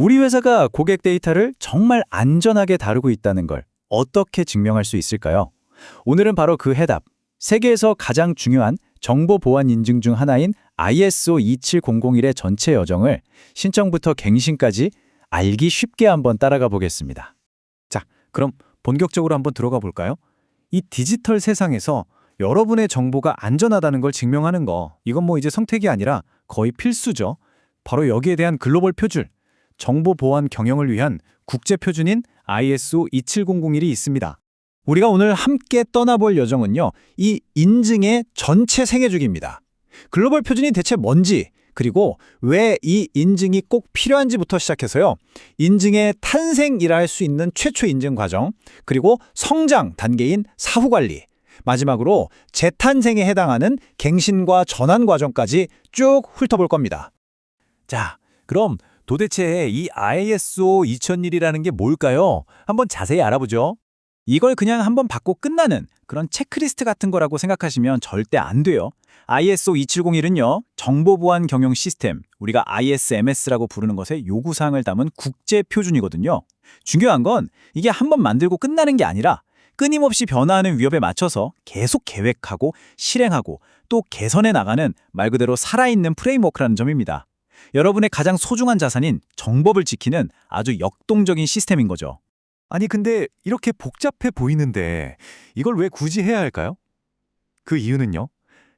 우리 회사가 고객 데이터를 정말 안전하게 다루고 있다는 걸 어떻게 증명할 수 있을까요? 오늘은 바로 그 해답, 세계에서 가장 중요한 정보 보안 인증 중 하나인 ISO 27001의 전체 여정을 신청부터 갱신까지 알기 쉽게 한번 따라가 보겠습니다. 자, 그럼 본격적으로 한번 들어가 볼까요? 이 디지털 세상에서 여러분의 정보가 안전하다는 걸 증명하는 거, 이건 뭐 이제 선택이 아니라 거의 필수죠. 바로 여기에 대한 글로벌 표준, 정보 보안 경영을 위한 국제 표준인 ISO 27001이 있습니다. 우리가 오늘 함께 떠나볼 여정은요, 이 인증의 전체 생애주기입니다. 글로벌 표준이 대체 뭔지, 그리고 왜 이 인증이 꼭 필요한지부터 시작해서요, 인증의 탄생이라 할 수 있는 최초 인증 과정, 그리고 성장 단계인 사후관리, 마지막으로 재탄생에 해당하는 갱신과 전환 과정까지 쭉 훑어볼 겁니다. 자, 그럼 도대체 이 ISO 20001이라는 게 뭘까요? 한번 자세히 알아보죠. 이걸 그냥 한번 받고 끝나는 그런 체크리스트 같은 거라고 생각하시면 절대 안 돼요. ISO 27001은요, 정보보안 경영 시스템, 우리가 ISMS라고 부르는 것의 요구사항을 담은 국제 표준이거든요. 중요한 건 이게 한번 만들고 끝나는 게 아니라 끊임없이 변화하는 위협에 맞춰서 계속 계획하고 실행하고 또 개선해 나가는 말 그대로 살아있는 프레임워크라는 점입니다. 여러분의 가장 소중한 자산인 정보를 지키는 아주 역동적인 시스템인 거죠. 아니 근데 이렇게 복잡해 보이는데 이걸 왜 굳이 해야 할까요? 그 이유는요.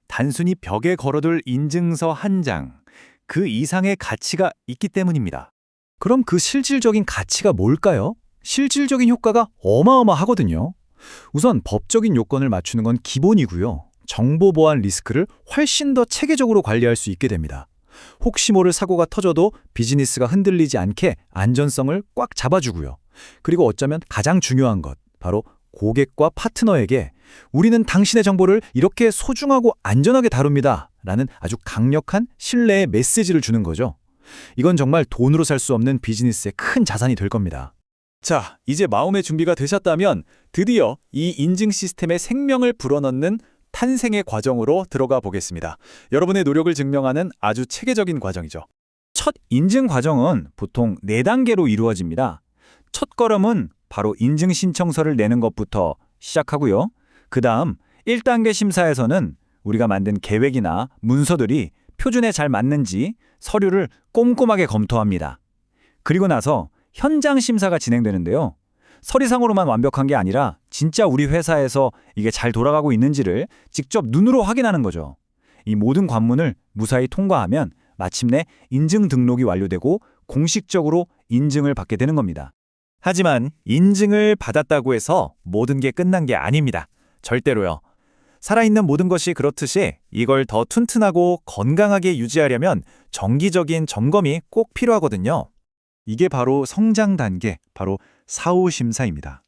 단순히 벽에 걸어둘 인증서 한 장, 그 이상의 가치가 있기 때문입니다. 그럼 그 실질적인 가치가 뭘까요? 실질적인 효과가 어마어마하거든요. 우선 법적인 요건을 맞추는 건 기본이고요. 정보 보안 리스크를 훨씬 더 체계적으로 관리할 수 있게 됩니다. 혹시 모를 사고가 터져도 비즈니스가 흔들리지 않게 안전성을 꽉 잡아주고요. 그리고 어쩌면 가장 중요한 것, 바로 고객과 파트너에게 우리는 당신의 정보를 이렇게 소중하고 안전하게 다룹니다 라는 아주 강력한 신뢰의 메시지를 주는 거죠. 이건 정말 돈으로 살 수 없는 비즈니스의 큰 자산이 될 겁니다. 자, 이제 마음의 준비가 되셨다면 드디어 이 인증 시스템의 생명을 불어넣는 탄생의 과정으로 들어가 보겠습니다. 여러분의 노력을 증명하는 아주 체계적인 과정이죠. 첫 인증 과정은 보통 4단계로 이루어집니다. 첫 걸음은 바로 인증 신청서를 내는 것부터 시작하고요. 그 다음 1단계 심사에서는 우리가 만든 계획이나 문서들이 표준에 잘 맞는지 서류를 꼼꼼하게 검토합니다. 그리고 나서 현장 심사가 진행되는데요. 서류상으로만 완벽한 게 아니라 진짜 우리 회사에서 이게 잘 돌아가고 있는지를 직접 눈으로 확인하는 거죠. 이 모든 관문을 무사히 통과하면 마침내 인증 등록이 완료되고 공식적으로 인증을 받게 되는 겁니다. 하지만 인증을 받았다고 해서 모든 게 끝난 게 아닙니다. 절대로요. 살아있는 모든 것이 그렇듯이 이걸 더 튼튼하고 건강하게 유지하려면 정기적인 점검이 꼭 필요하거든요. 이게 바로 성장 단계, 바로 사후 심사입니다.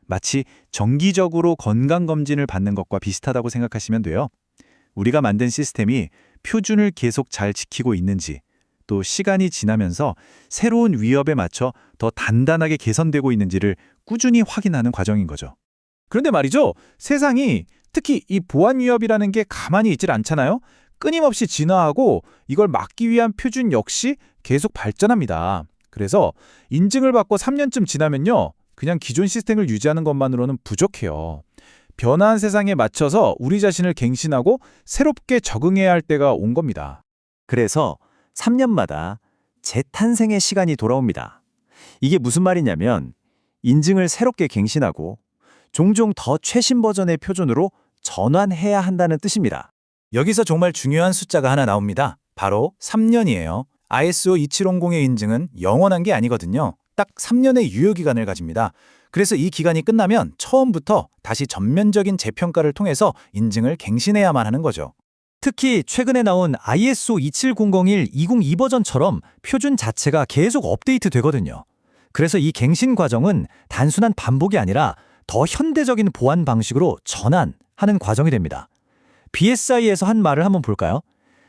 마치 정기적으로 건강검진을 받는 것과 비슷하다고 생각하시면 돼요. 우리가 만든 시스템이 표준을 계속 잘 지키고 있는지, 또 시간이 지나면서 새로운 위협에 맞춰 더 단단하게 개선되고 있는지를 꾸준히 확인하는 과정인 거죠. 그런데 말이죠, 세상이 특히 이 보안 위협이라는 게 가만히 있질 않잖아요. 끊임없이 진화하고 이걸 막기 위한 표준 역시 계속 발전합니다. 그래서 인증을 받고 3년쯤 지나면요, 그냥 기존 시스템을 유지하는 것만으로는 부족해요. 변화한 세상에 맞춰서 우리 자신을 갱신하고 새롭게 적응해야 할 때가 온 겁니다. 그래서 3년마다 재탄생의 시간이 돌아옵니다. 이게 무슨 말이냐면 인증을 새롭게 갱신하고 종종 더 최신 버전의 표준으로 전환해야 한다는 뜻입니다. 여기서 정말 중요한 숫자가 하나 나옵니다. 바로 3년이에요. ISO 27001의 인증은 영원한 게 아니거든요. 딱 3년의 유효기간을 가집니다. 그래서 이 기간이 끝나면 처음부터 다시 전면적인 재평가를 통해서 인증을 갱신해야만 하는 거죠. 특히 최근에 나온 ISO 27001-2002 버전처럼 표준 자체가 계속 업데이트 되거든요. 그래서 이 갱신 과정은 단순한 반복이 아니라 더 현대적인 보안 방식으로 전환하는 과정이 됩니다. BSI에서 한 말을 한번 볼까요?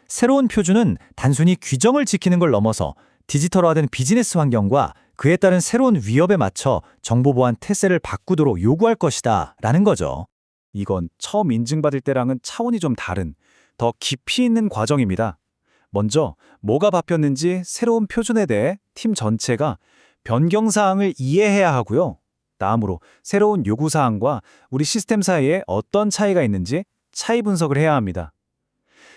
새로운 표준은 단순히 규정을 지키는 걸 넘어서 디지털화된 비즈니스 환경과 그에 따른 새로운 위협에 맞춰 정보보안 태세를 바꾸도록 요구할 것이다 라는 거죠. 이건 처음 인증받을 때랑은 차원이 좀 다른, 더 깊이 있는 과정입니다. 먼저 뭐가 바뀌었는지 새로운 표준에 대해 팀 전체가 변경사항을 이해해야 하고요. 다음으로 새로운 요구사항과 우리 시스템 사이에 어떤 차이가 있는지 차이 분석을 해야 합니다.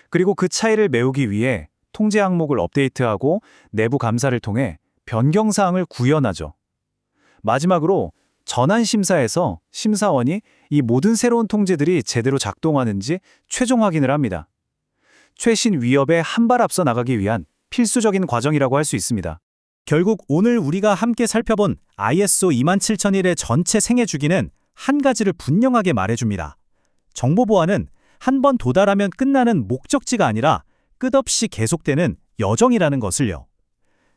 그리고 그 차이를 메우기 위해 통제 항목을 업데이트하고 내부 감사를 통해 변경사항을 구현하죠. 마지막으로 전환 심사에서 심사원이 이 모든 새로운 통제들이 제대로 작동하는지 최종 확인을 합니다. 최신 위협에 한 발 앞서 나가기 위한 필수적인 과정이라고 할 수 있습니다. 결국 오늘 우리가 함께 살펴본 ISO 27001의 전체 생애 주기는 한 가지를 분명하게 말해줍니다. 정보 보안은 한 번 도달하면 끝나는 목적지가 아니라 끝없이 계속되는 여정이라는 것을요.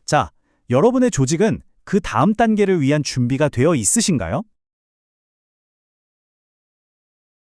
자, 여러분의 조직은 그 다음 단계를 위한 준비가 되어 있으신가요?